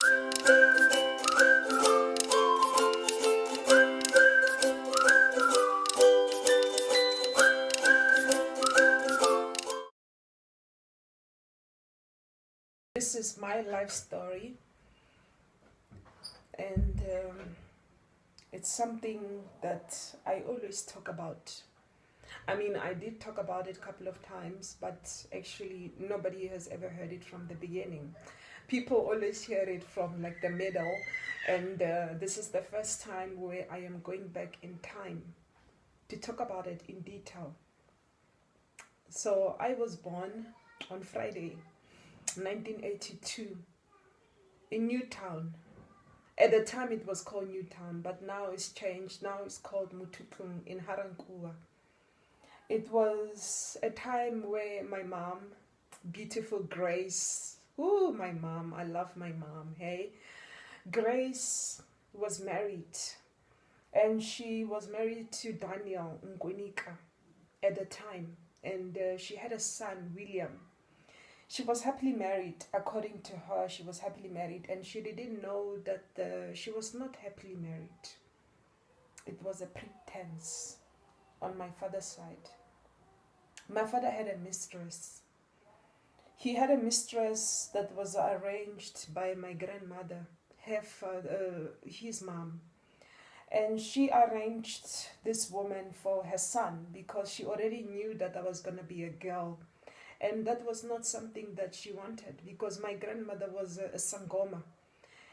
This is my life story, and it's something that I always talk about. I mean, I did talk about it a couple of times, but actually nobody has ever heard it from the beginning. People always hear it from like the middle, and this is the first time where I am going back in time to talk about it in detail. So I was born on Friday, 1982, in Newtown. At the time it was called Newtown, but now it's changed. Now it's called Mututung in Harankuwa. It was a time where my mom, beautiful Grace, my mom, I love my mom, hey? Grace was married, and she was married to Daniel Ngwenika at the time, and she had a son, William. She was happily married. According to her, she was happily married, and she didn't know that she was not happily married. It was a pretense on my father's side. My father had a mistress. He had a mistress that was arranged by my grandmother, his mom. And she arranged this woman for her son because she already knew that I was going to be a girl. And that was not something that she wanted because my grandmother was a Sangoma.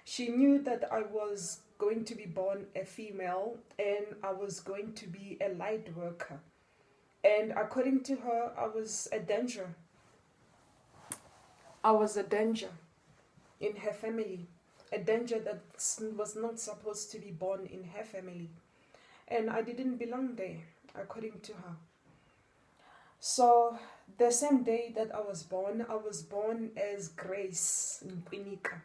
She knew that I was going to be born a female and I was going to be a light worker. And according to her, I was a danger. I was a danger in her family. A danger that was not supposed to be born in her family. And I didn't belong there, according to her. So the same day that I was born as Grace Nkwinika.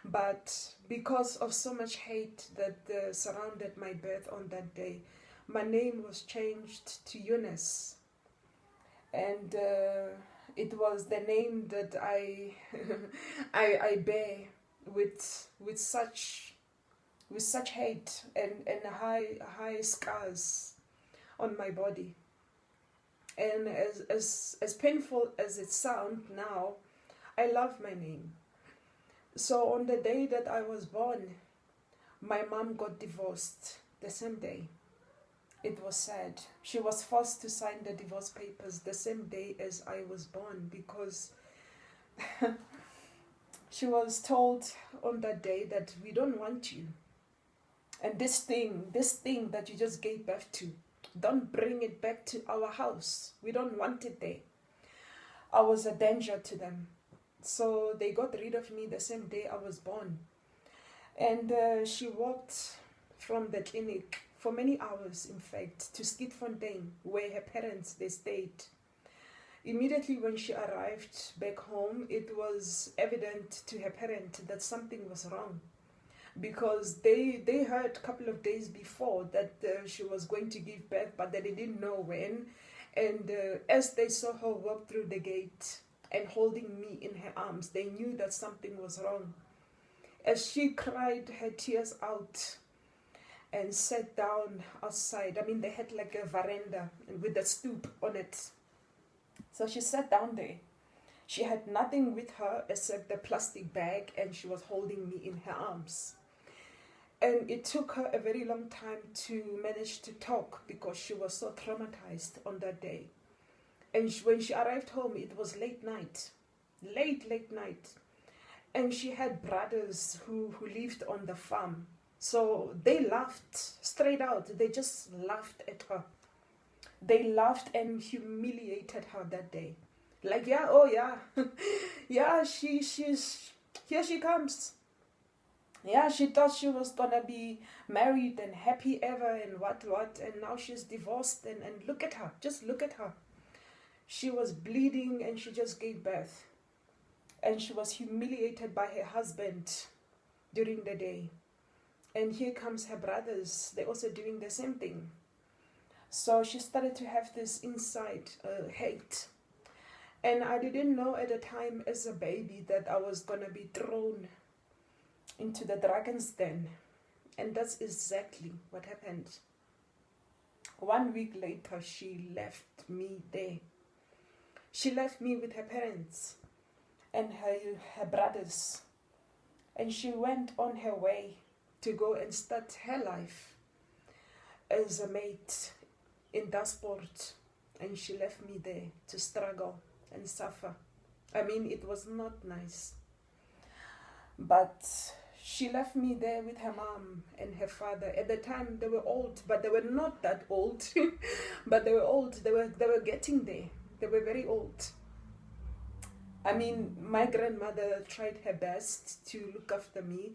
But because of so much hate that surrounded my birth on that day, my name was changed to Eunice. And it was the name that I I bear with such hate and high scars on my body. And as painful as it sounds now, I love my name. So on the day that I was born, my mom got divorced the same day. It was sad. She was forced to sign the divorce papers the same day as I was born because she was told on that day that we don't want you. And this thing that you just gave birth to, don't bring it back to our house. We don't want it there. I was a danger to them. So they got rid of me the same day I was born. And she walked from the clinic for many hours, in fact, to Skidfontein, where her parents, they stayed. Immediately when she arrived back home, it was evident to her parents that something was wrong. Because they heard a couple of days before that she was going to give birth, but they didn't know when. And as they saw her walk through the gate and holding me in her arms, they knew that something was wrong. As she cried her tears out and sat down outside, I mean, they had like a veranda with a stoop on it. So she sat down there. She had nothing with her except the plastic bag, and she was holding me in her arms. And it took her a very long time to manage to talk because she was so traumatized on that day. And when she arrived home, it was late night. And she had brothers who lived on the farm. So they laughed straight out. They just laughed at her. They laughed and humiliated her that day. Like, yeah, oh yeah. Yeah, she's here she comes. Yeah, she thought she was gonna be married and happy ever and what, and now she's divorced and look at her, just look at her. She was bleeding and she just gave birth. And she was humiliated by her husband during the day. And here comes her brothers, they're also doing the same thing. So she started to have this inside hate. And I didn't know at the time as a baby that I was gonna be thrown into the dragon's den. And that's exactly what happened. 1 week later, she left me there. She left me with her parents and her brothers. And she went on her way to go and start her life as a maid in Dasport. And she left me there to struggle and suffer. I mean, it was not nice. But she left me there with her mom and her father. At the time, they were old, but they were not that old. But they were old. They were getting there. They were very old. I mean, my grandmother tried her best to look after me.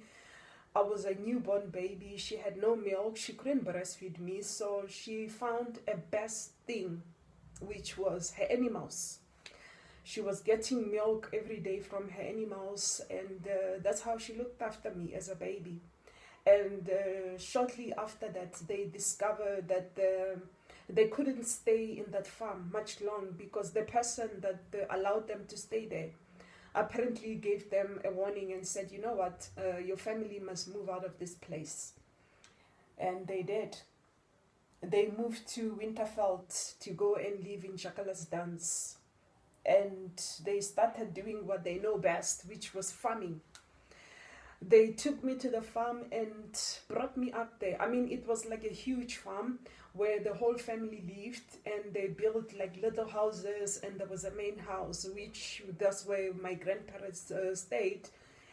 I was a newborn baby. She had no milk. She couldn't breastfeed me. So she found a best thing, which was her animals. She was getting milk every day from her animals, and that's how she looked after me as a baby. And shortly after that, they discovered that they couldn't stay in that farm much long because the person that allowed them to stay there apparently gave them a warning and said, you know what, your family must move out of this place. And they did. They moved to Winterveld to go and live in Jacqueline Dance. And they started doing what they know best, which was farming. They took me to the farm and brought me up there. I mean, it was like a huge farm where the whole family lived, and they built like little houses, and there was a main house, which that's where my grandparents stayed.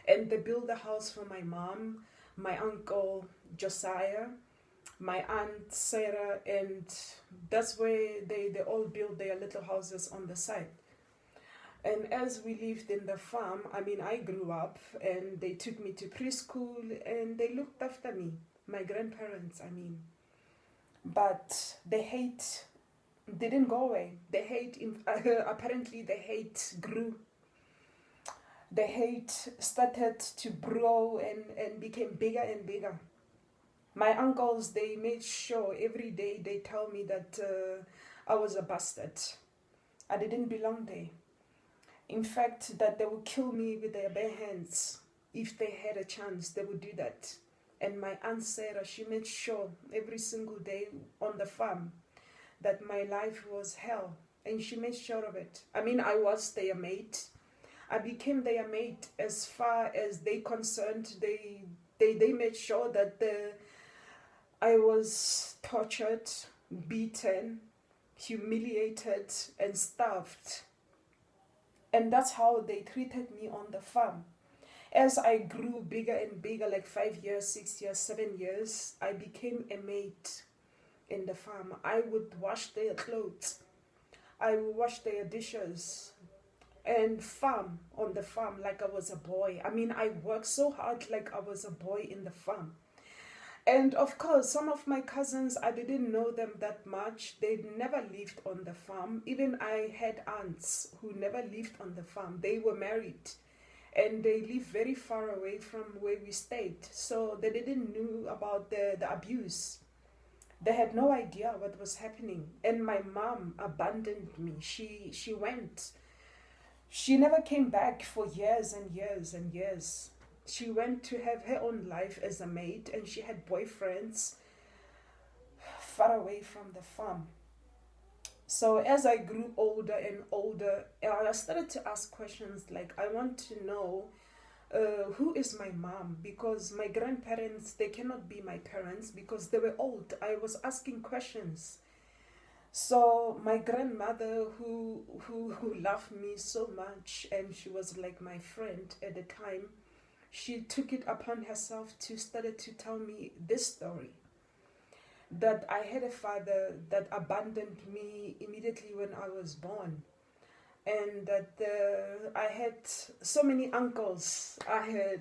And they built a house for my mom, my uncle Josiah, my aunt Sarah, and that's where they all built their little houses on the side. And as we lived in the farm, I mean, I grew up, and they took me to preschool, and they looked after me, my grandparents, I mean. But the hate didn't go away. The hate, apparently the hate grew. The hate started to grow and became bigger and bigger. My uncles, they made sure every day they tell me that I was a bastard. I didn't belong there. In fact, that they would kill me with their bare hands. If they had a chance, they would do that. And my Aunt Sarah, she made sure every single day on the farm that my life was hell. And she made sure of it. I mean, I was their mate. I became their mate as far as they concerned. They made sure that I was tortured, beaten, humiliated, and starved. And that's how they treated me on the farm. As I grew bigger and bigger, like 5 years, 6 years, 7 years, I became a maid in the farm. I would wash their clothes. I would wash their dishes and farm on the farm like I was a boy. I mean, I worked so hard like I was a boy in the farm. And of course, some of my cousins, I didn't know them that much. They never lived on the farm. Even I had aunts who never lived on the farm. They were married and they lived very far away from where we stayed. So they didn't know about the abuse. They had no idea what was happening. And my mom abandoned me. She went. She never came back for years and years and years. She went to have her own life as a maid, and she had boyfriends far away from the farm. So as I grew older and older, I started to ask questions like, I want to know who is my mom? Because my grandparents, they cannot be my parents because they were old. I was asking questions. So my grandmother, who loved me so much, and she was like my friend at the time, she took it upon herself to start to tell me this story. That I had a father that abandoned me immediately when I was born. And that I had so many uncles, I had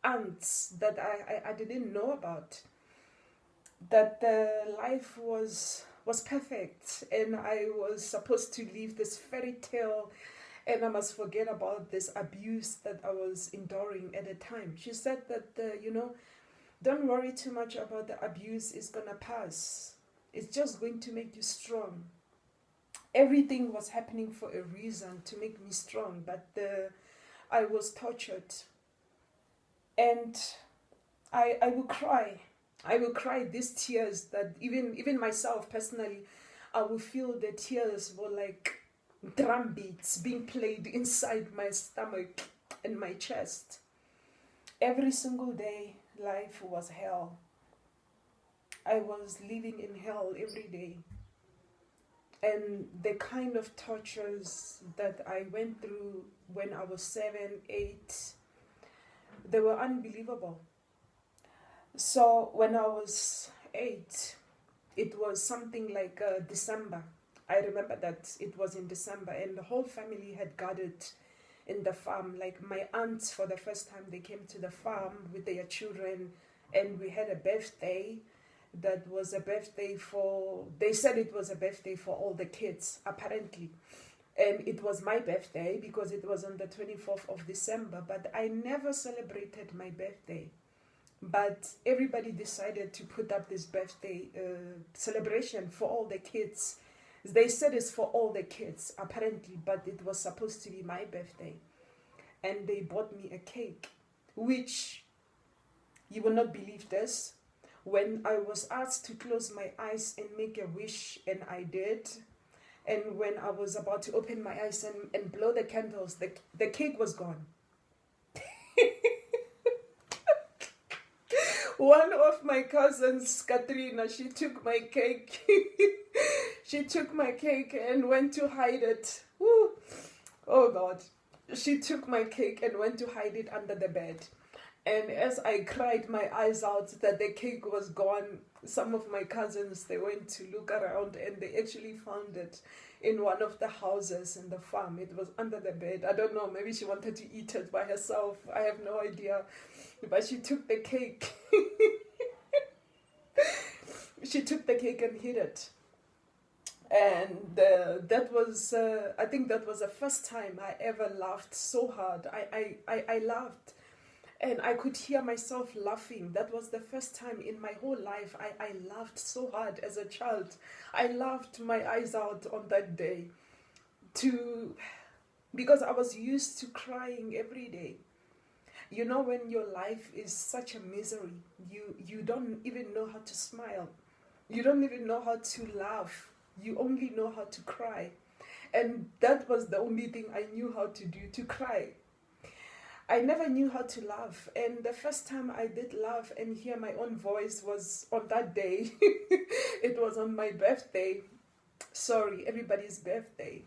aunts that I didn't know about. That life was perfect, and I was supposed to live this fairy tale, and I must forget about this abuse that I was enduring at the time. She said that, don't worry too much about the abuse, it's gonna pass. It's just going to make you strong. Everything was happening for a reason, to make me strong, but I was tortured. And I will cry. I will cry these tears that even myself personally, I will feel the tears were like drum beats being played inside my stomach and my chest. Every single day, life was hell. I was living in hell every day. And the kind of tortures that I went through when I was 7, 8, they were unbelievable. So when I was 8, it was something like December. I remember that it was in December, and the whole family had gathered in the farm. Like my aunts, for the first time, they came to the farm with their children, and we had a birthday. That was a birthday for, they said it was a birthday for all the kids, apparently. And it was my birthday because it was on the 24th of December, but I never celebrated my birthday. But everybody decided to put up this birthday celebration for all the kids. They said it's for all the kids, apparently, but it was supposed to be my birthday. And they bought me a cake, which you will not believe this. When I was asked to close my eyes and make a wish, and I did, and when I was about to open my eyes and blow the candles, the cake was gone. One of my cousins, Katrina, she took my cake. She took my cake and went to hide it. Woo. Oh God. She took my cake and went to hide it under the bed. And as I cried my eyes out that the cake was gone, some of my cousins, they went to look around and they actually found it in one of the houses in the farm. It was under the bed. I don't know, maybe she wanted to eat it by herself. I have no idea. But she took the cake. She took the cake and hid it. And that was, I think that was the first time I ever laughed so hard. I laughed. And I could hear myself laughing. That was the first time in my whole life I laughed so hard as a child. I laughed my eyes out on that day because I was used to crying every day. You know, when your life is such a misery, you don't even know how to smile. You don't even know how to laugh. You only know how to cry. And that was the only thing I knew how to do, to cry. I never knew how to laugh, and the first time I did laugh and hear my own voice was on that day. It was on my birthday. Sorry, everybody's birthday.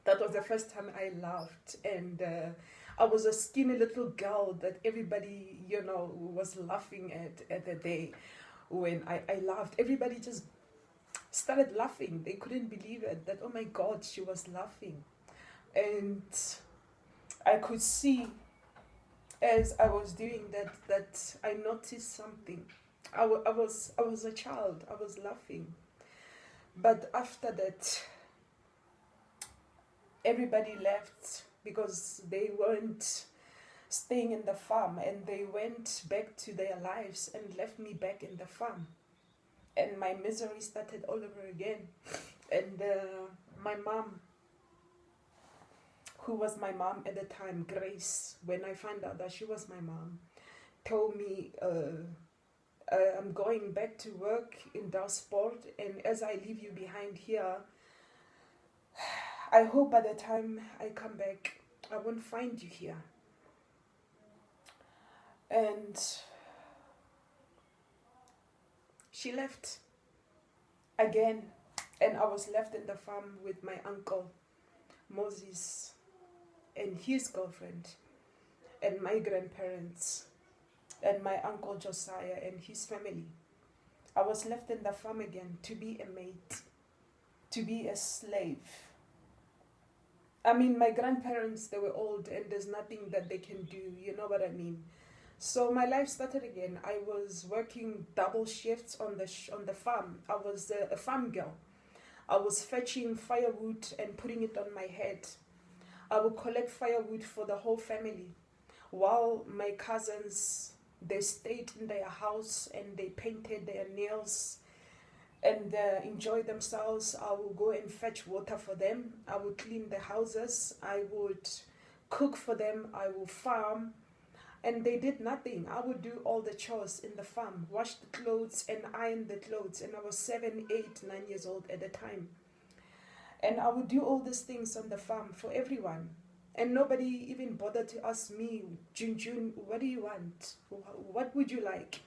That was the first time I laughed, and I was a skinny little girl that everybody, was laughing at the day when I laughed. Everybody just started laughing. They couldn't believe it, that, oh my God, she was laughing. And I could see as I was doing that I noticed something. I was a child. I was laughing. But after that, everybody left because they weren't staying in the farm, and they went back to their lives and left me back in the farm. And my misery started all over again. And my mom, who was my mom at the time, Grace, when I found out that she was my mom, told me, I'm going back to work in Dalsport, and as I leave you behind here, I hope by the time I come back, I won't find you here. And she left again, and I was left in the farm with my uncle, Moses, and his girlfriend, and my grandparents, and my uncle Josiah and his family. I was left in the farm again to be a mate, to be a slave. I mean, my grandparents, they were old, and there's nothing that they can do, you know what I mean? So my life started again. I was working double shifts on the farm. I was a farm girl. I was fetching firewood and putting it on my head. I would collect firewood for the whole family, while my cousins, they stayed in their house and they painted their nails and enjoyed themselves. I would go and fetch water for them. I would clean the houses. I would cook for them. I would farm. And they did nothing. I would do all the chores in the farm, wash the clothes and iron the clothes. And I was 7, 8, 9 years old at the time. And I would do all these things on the farm for everyone. And nobody even bothered to ask me, June, what do you want? What would you like?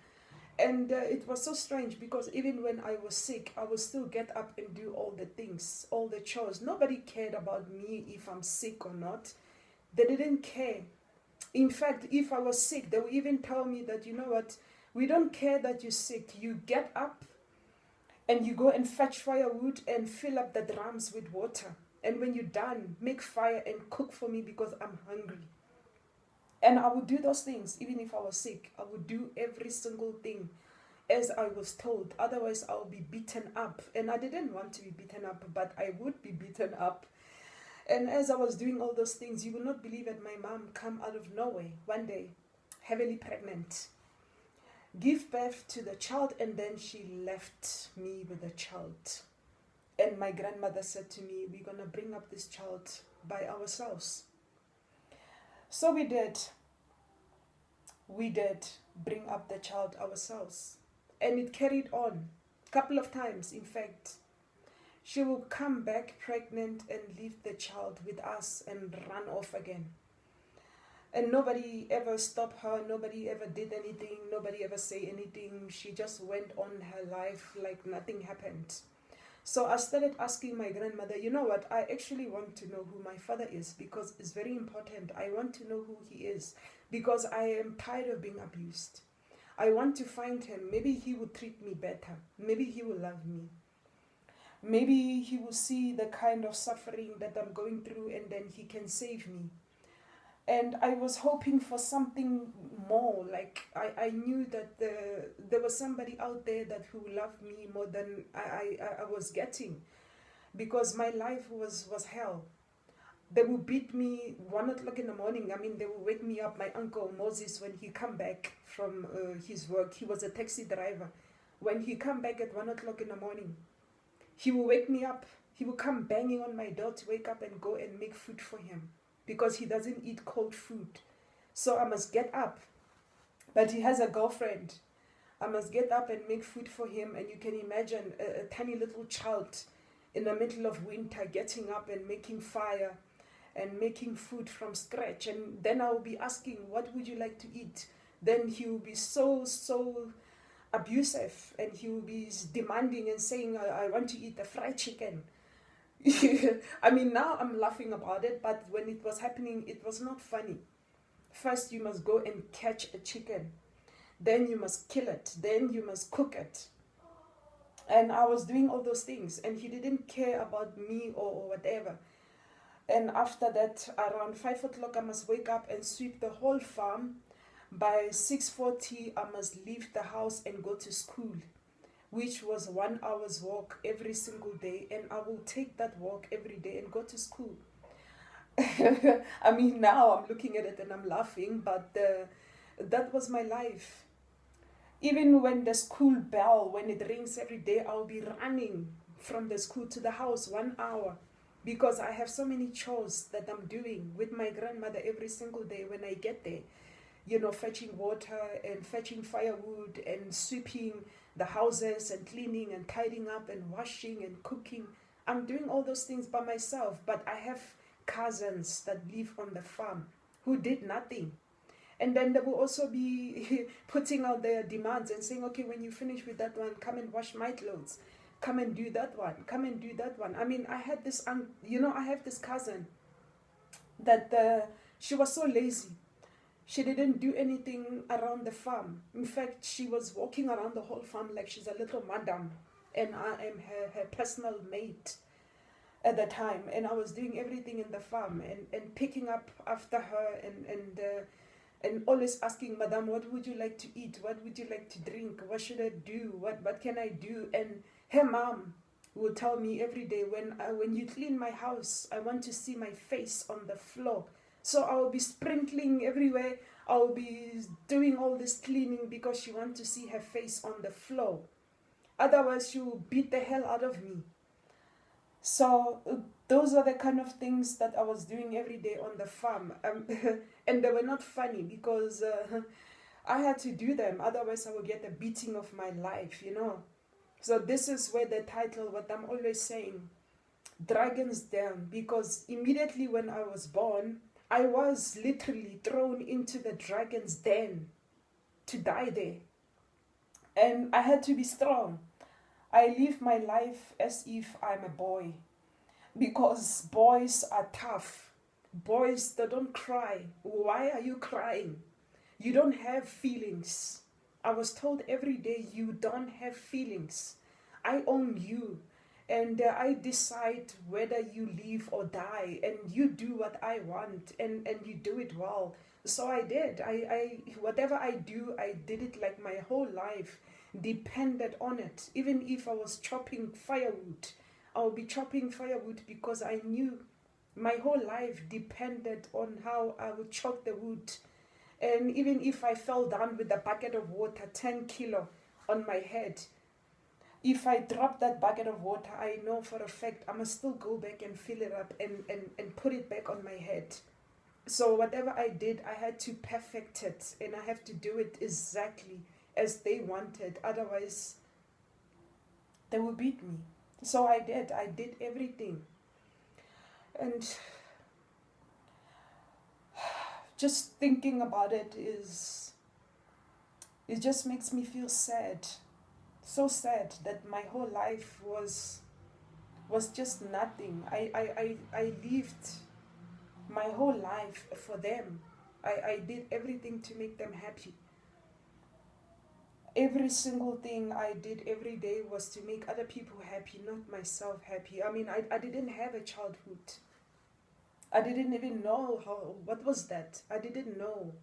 And it was so strange because even when I was sick, I would still get up and do all the things, all the chores. Nobody cared about me if I'm sick or not. They didn't care. In fact, if I was sick, they would even tell me that, you know what, we don't care that you're sick. You get up and you go and fetch firewood and fill up the drums with water. And when you're done, make fire and cook for me because I'm hungry. And I would do those things even if I was sick. I would do every single thing as I was told. Otherwise, I would be beaten up. And I didn't want to be beaten up, but I would be beaten up. And as I was doing all those things, you will not believe it, my mom come out of nowhere one day, heavily pregnant, give birth to the child, and then she left me with the child. And my grandmother said to me, we're going to bring up this child by ourselves. So we did. We did bring up the child ourselves. And it carried on a couple of times, in fact. She will come back pregnant and leave the child with us and run off again. And nobody ever stopped her. Nobody ever did anything. Nobody ever say anything. She just went on her life like nothing happened. So I started asking my grandmother, you know what, I actually want to know who my father is because it's very important. I want to know who he is because I am tired of being abused. I want to find him. Maybe he will treat me better. Maybe he will love me. Maybe he will see the kind of suffering that I'm going through and then he can save me. And I was hoping for something more. Like I knew that there was somebody out there that who loved me more than I was getting. Because my life was hell. They would beat me 1 o'clock in the morning. I mean, they would wake me up. My uncle Moses, when he come back from his work, he was a taxi driver. When he come back at 1 o'clock in the morning, he will wake me up. He will come banging on my door to wake up and go and make food for him because he doesn't eat cold food. So I must get up. But he has a girlfriend. I must get up and make food for him. And you can imagine a tiny little child in the middle of winter getting up and making fire and making food from scratch. And then I will be asking, what would you like to eat? Then he will be so abusive and he will be demanding and saying, I want to eat the fried chicken. I mean, now I'm laughing about it, but when it was happening, it was not funny. First, you must go and catch a chicken. Then you must kill it. Then you must cook it. And I was doing all those things, and he didn't care about me or whatever. And after that, around 5 o'clock, I must wake up and sweep the whole farm. By 6:40, I must leave the house and go to school, which was 1 hour's walk every single day. And I will take that walk every day and go to school. I mean, now I'm looking at it and I'm laughing, but that was my life. Even when the school bell, when it rings every day, I'll be running from the school to the house 1 hour because I have so many chores that I'm doing with my grandmother every single day when I get there. You know, fetching water and fetching firewood and sweeping the houses and cleaning and tidying up and washing and cooking. I'm doing all those things by myself, but I have cousins that live on the farm who did nothing. And then they will also be putting out their demands and saying, okay, when you finish with that one, come and wash my clothes. Come and do that one. Come and do that one. I mean, I had this, I have this cousin that she was so lazy. She didn't do anything around the farm. In fact, she was walking around the whole farm like she's a little madam. And I am her personal mate at the time. And I was doing everything in the farm and picking up after her and always asking, Madam, what would you like to eat? What would you like to drink? What should I do? What can I do? And her mom will tell me every day, when you clean my house, I want to see my face on the floor. So I will be sprinkling everywhere. I will be doing all this cleaning because she wants to see her face on the floor. Otherwise, she will beat the hell out of me. So those are the kind of things that I was doing every day on the farm. And they were not funny because I had to do them, otherwise I would get a beating of my life, you know. So this is where the title, what I'm always saying, Dragons Den, because immediately when I was born, I was literally thrown into the dragon's den to die there. And I had to be strong. I live my life as if I'm a boy, because boys are tough. Boys, they don't cry. Why are you crying? You don't have feelings. I was told every day, you don't have feelings. I own you. And I decide whether you live or die. And you do what I want. And you do it well. So I did. Whatever I do, I did it like my whole life depended on it. Even if I was chopping firewood, I'll be chopping firewood because I knew my whole life depended on how I would chop the wood. And even if I fell down with a bucket of water, 10 kilo on my head, if I drop that bucket of water, I know for a fact I must still go back and fill it up and put it back on my head. So whatever I did, I had to perfect it, and I have to do it exactly as they wanted. Otherwise, they will beat me. So I did. I did everything. And just thinking about it just makes me feel sad. So sad that my whole life was just nothing. I lived my whole life for them. I did everything to make them happy. Every single thing I did every day was to make other people happy, not myself happy. I mean, I didn't have a childhood. I didn't even know what was that. I didn't know.